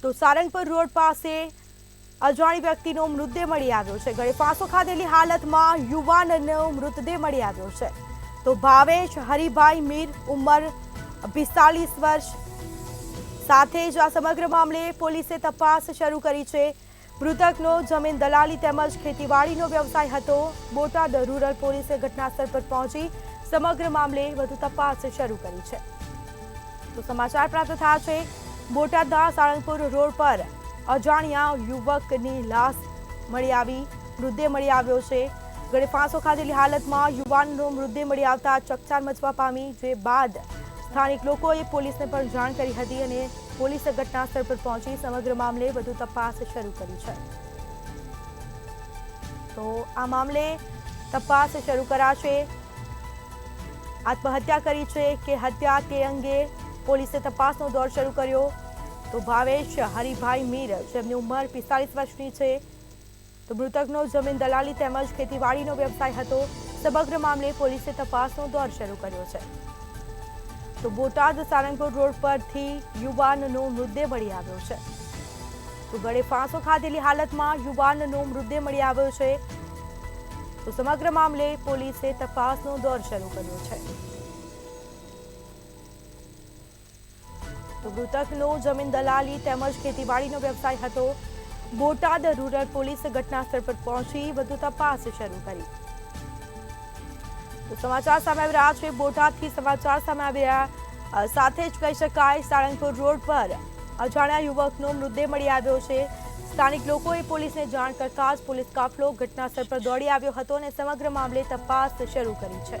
તો સારંગપુર રોડ પાસે અજાણી વ્યક્તિનો મૃતદેહ મળી આવ્યો છે। ગળે ફાંસો ખાધેલી હાલતમાં યુવાનનો મૃતદેહ મળી આવ્યો છે। તો ભાવેશ હરિભાઈ મીર ઉંમર 45 વર્ષ। સાથે જ આ સમગ્ર મામલે પોલીસે તપાસ શરૂ કરી છે। મૃતકનો જમીન દલાલી તેમજ ખેતીવાડીનો વ્યવસાય હતો। બોટાદ રૂરલ પોલીસે ઘટનાસ્થળ પર પહોંચી સમગ્ર મામલે વધુ તપાસ શરૂ કરી છે। તો સમાચાર પ્રાપ્ત થયા છે બોટાદના સાળંગપુર રોડ પર અજાણ્યા યુવકની લાશ મળી આવી, મૃતદેહ મળી આવ્યો છે। ગળે ફાંસો ખાધેલી હાલતમાં યુવાનનો મૃતદેહ મળી આવતા ચકચાર મચવા પામી, જે બાદ સ્થાનિક લોકોએ પોલીસને પણ જાણ કરી હતી અને પોલીસે ઘટનાસ્થળ પર પહોંચી સમગ્ર મામલે વધુ તપાસ શરૂ કરી છે। તો આ મામલે તપાસ શરૂ કરાશે। આત્મહત્યા કરી છે કે હત્યા તે અંગે પોલીસે તપાસનો દોર શરૂ કર્યો। તો ભાવેશ હરિભાઈ મીર, જેમની ઉંમર 45 વર્ષની છે, તો મૃતકનો જમીન દલાલી તેમજ ખેતીવાડીનો વ્યવસાય હતો। સમગ્ર મામલે પોલીસે તપાસનો દોર શરૂ કર્યો છે। તો બોટાદ સારંગપુર રોડ પરથી યુવાનનો મૃતદેહ મળી આવ્યો છે। તો ગળે ફાંસો ખાધેલી હાલતમાં યુવાનનો મૃતદેહ મળી આવ્યો છે। તો સમગ્ર મામલે પોલીસે તપાસનો દોર શરૂ કર્યો છે। તો મૃતકનો જમીન દલાલી તેમજ ખેતીવાડીનો વ્યવસાય હતો। બોટાદ રૂરલ પોલીસે ઘટનાસ્થળ પર પહોંચી વધુ તપાસ શરૂ કરી। તો સમાચાર સામે આવી રહ્યા છે, બોટાદથી સમાચાર સામે આવી રહ્યા સાથે જ કહી શકાય સાળંગપુર રોડ પર અજાણ્યા યુવકનો મૃતદેહ મળી આવ્યો છે। સ્થાનિક લોકોએ પોલીસને જાણ કરતા જ પોલીસ કાફલો ઘટનાસ્થળ પર દોડી આવ્યો હતો અને સમગ્ર મામલે તપાસ શરૂ કરી છે।